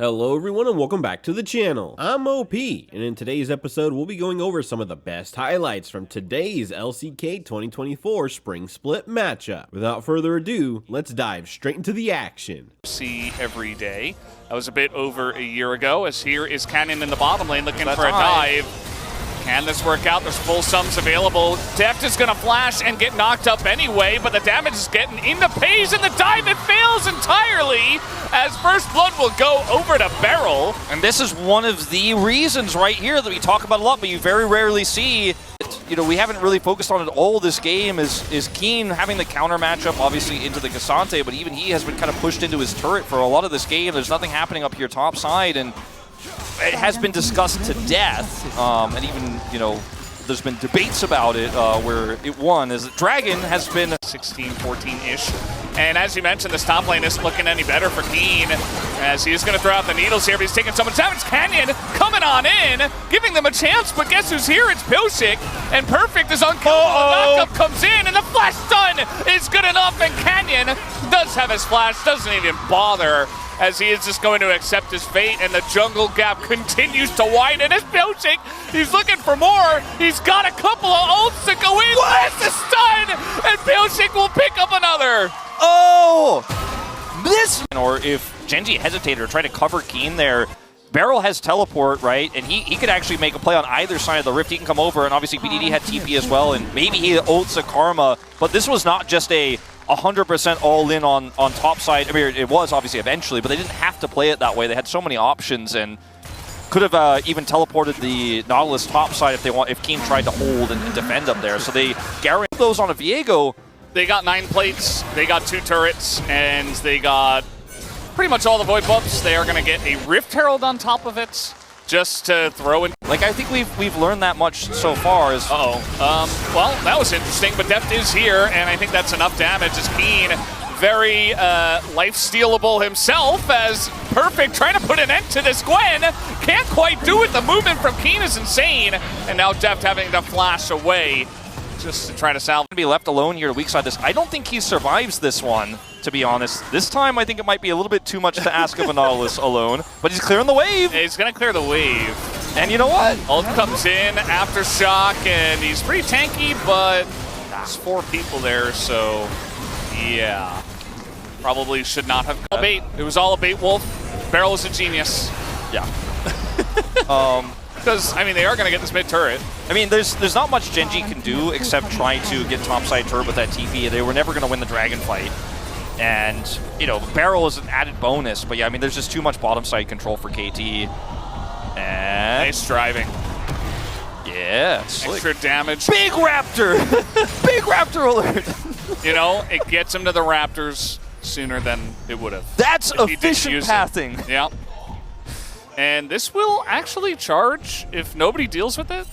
Hello everyone and welcome back to the channel. I'm OP, and in today's episode we'll be going over some of the best highlights from today's LCK 2024 Spring Split matchup. Without further ado, let's dive straight into the action. See every day. That was a bit over a year ago, as here is Canyon in the bottom lane looking for a dive. Can this work out? There's full sums available. Deft is going to flash and get knocked up anyway, but the damage is getting into Pays, and the dive, it fails entirely, as First Blood will go over to Beryl. And this is one of the reasons right here that we talk about a lot, but you very rarely see. You know, we haven't really focused on it all this game, is Keen having the counter matchup, obviously, into the Cassante, but even he has been kind of pushed into his turret for a lot of this game. There's nothing happening up here top side, and it has been discussed to death, and even, you know, there's been debates about it where it won, as Dragon has been 16, 14-ish. And as you mentioned, this top lane isn't looking any better for Keen, as he is going to throw out the needles here, but he's taking so much damage. Canyon coming on in, giving them a chance, but guess who's here? It's Pilsik, and Perfect is unkillable. The knockup comes in, and the flash stun is good enough, and Canyon does have his flash, doesn't even bother, as he is just going to accept his fate, and the jungle gap continues to widen. It's Pilsik, he's looking for more. He's got a couple of ults to go in. That's the stun, and Pilsik will pick up another. Oh! This! Or if Gen.G hesitated or tried to cover Keen there, Beryl has teleport, right? And he could actually make a play on either side of the rift. He can come over, and obviously BDD had TP as well, and maybe he ults a Karma, but this was not just a 100% all in on top side. I mean, it was obviously eventually, but they didn't have to play it that way. They had so many options, and could have even teleported the Nautilus top side if Keen tried to hold and defend up there. So they guaranteed those on a Viego. They got 9 plates, they got 2 turrets, and they got pretty much all the Void buffs. They are going to get a Rift Herald on top of it, just to throw in. Like, I think we've learned that much so far. Well, that was interesting, but Deft is here, and I think that's enough damage as Keen, very life-stealable himself, as Perfect trying to put an end to this Gwen. Can't quite do it. The movement from Keen is insane, and now Deft having to flash away just to try to salvage. Be left alone here to weak side this. I don't think he survives this one, to be honest. This time, I think it might be a little bit too much to ask of a Nautilus alone, but he's clearing the wave. He's going to clear the wave. And you know what? Ult comes in, Aftershock, and he's pretty tanky, but there's 4 people there, so yeah. Probably should not have called bait. It was all a bait wolf. Beryl is a genius. Yeah. Because, I mean, they are going to get this mid turret. I mean, there's not much Gen.G can do except try to get topside turret with that TP. They were never going to win the dragon fight. And, you know, Beryl is an added bonus. But yeah, I mean, there's just too much bottom side control for KT. And nice driving. Yeah. Extra damage. Big Raptor! Big Raptor alert! You know, it gets him to the Raptors sooner than it would have. That's efficient pathing. Yeah. And this will actually charge if nobody deals with it.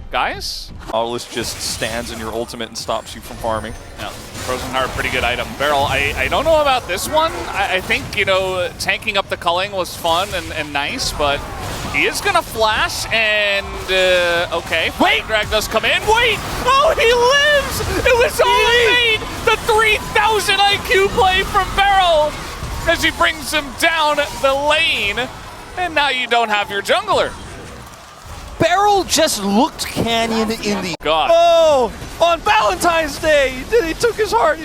Guys? Nautilus just stands in your ultimate and stops you from farming. Yeah. Frozen Heart, pretty good item. Beryl, I don't know about this one. I think, you know, tanking up the culling was fun and nice, but he is going to flash and, okay. Wait! Drag does come in. Wait! Oh, he lives! It was all made! The 3,000 IQ play from Beryl as he brings him down the lane, and now you don't have your jungler. Beryl just looked Canyon in the... God. Oh! On Valentine's Day! He took his heart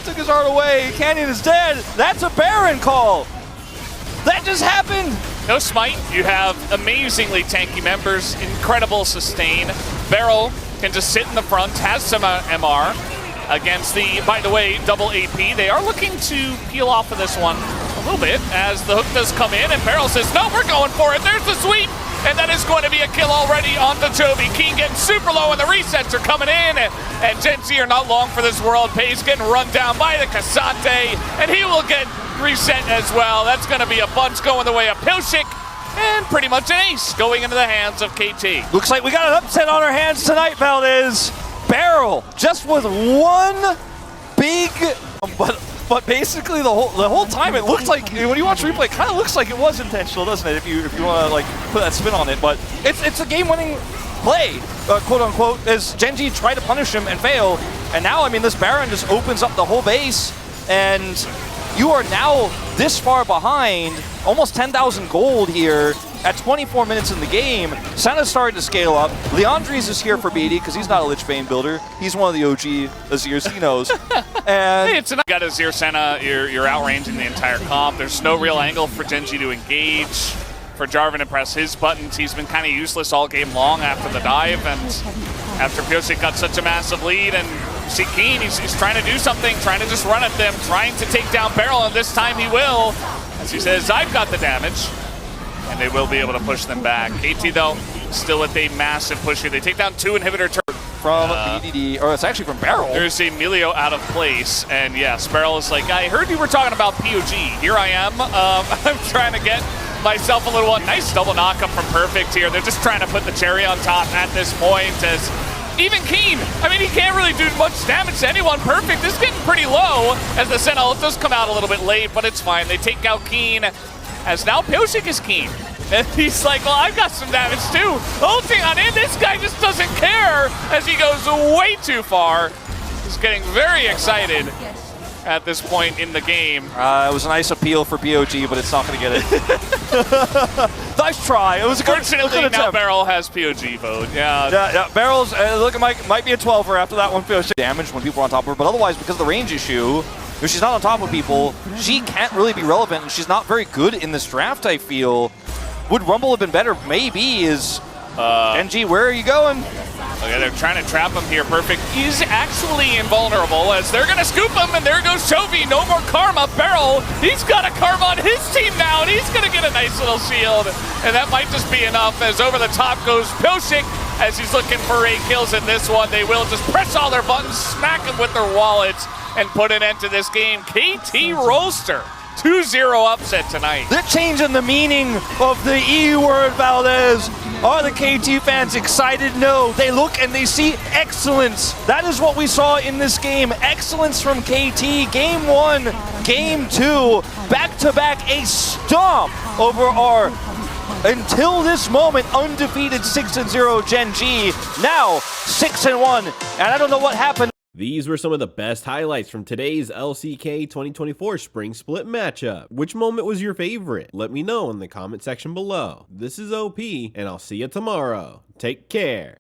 away. Canyon is dead. That's a Baron call. That just happened. No smite. You have amazingly tanky members, incredible sustain. Beryl can just sit in the front, has some MR against the, by the way, double AP. They are looking to peel off of this one a little bit as the hook does come in, and Beryl says, no, we're going for it. There's the sweep, and that is going to be a kill already on the Toby. Keen getting super low, and the resets are coming in, and Gen.G are not long for this world. Pays getting run down by the Cassante, and he will get reset as well. That's going to be a bunch going the way of Pilsik, and pretty much an ace going into the hands of KT. Looks like we got an upset on our hands tonight, Valdez. Beryl just with one big, but basically the whole time it looks like, when you watch replay, it kind of looks like it was intentional, doesn't it? If you want to like put that spin on it, but it's a game-winning play, quote unquote, as Gen.G tried to punish him and fail, and now I mean this Baron just opens up the whole base, and You are now this far behind, almost 10,000 gold here at 24 minutes in the game. Senna's starting to scale up. Leandres is here for BD because he's not a Lich Bane builder. He's one of the OG Azirs, he knows. And Hey, it's enough. Got Azir Senna, you're outranging the entire comp. There's no real angle for Gen.G to engage. For Jarvan to press his buttons, he's been kind of useless all game long after the dive, and after Pyosik got such a massive lead, and you see Keen, he's trying to do something, trying to just run at them, trying to take down Beryl, and this time he will, as he says, I've got the damage, and they will be able to push them back. KT, though, still with a massive push here. They take down 2 inhibitor turrets. from BDD, or it's actually from Beryl. There's a Emilio out of place, and yes, Beryl is like, I heard you were talking about POG. Here I am. I'm trying to get myself a little one. Nice double knockup from Perfect here. They're just trying to put the cherry on top at this point, as even Keen, I mean, he can't really do much damage to anyone. Perfect is getting pretty low, as the Sentinel does come out a little bit late, but it's fine. They take out Keen, as now Pyosik is Keen. And he's like, well, I've got some damage too. Ulting on in, this guy just doesn't care, as he goes way too far. He's getting very excited at this point in the game. It was a nice appeal for POG, but it's not going to get it. Nice try. It was a good Fortunately, now Beryl has POG vote. Yeah, Beryl's looking like might be a 12er after that one. POG damage when people are on top of her, but otherwise, because of the range issue, if she's not on top of people, she can't really be relevant, and she's not very good in this draft, I feel. Would Rumble have been better? Maybe. Is Gen.G, where are you going? Okay, they're trying to trap him here. Perfect. He's actually invulnerable, as they're going to scoop him, and there goes Chovy. No more Karma. Beryl, he's got a Karma on his team now, and he's going to get a nice little shield. And that might just be enough, as over the top goes Pyosik, as he's looking for 8 kills in this one. They will just press all their buttons, smack them with their wallets, and put an end to this game. KT Rolster, 2-0 upset tonight. They're changing the meaning of the E word, Valdez. Are the KT fans excited? No. They look and they see excellence. That is what we saw in this game. Excellence from KT. Game 1, Game 2, back-to-back a stomp over our, until this moment, undefeated 6-0 Gen.G. Now 6-1, and I don't know what happened. These were some of the best highlights from today's LCK 2024 Spring Split matchup. Which moment was your favorite? Let me know in the comment section below. This is OP, and I'll see you tomorrow. Take care.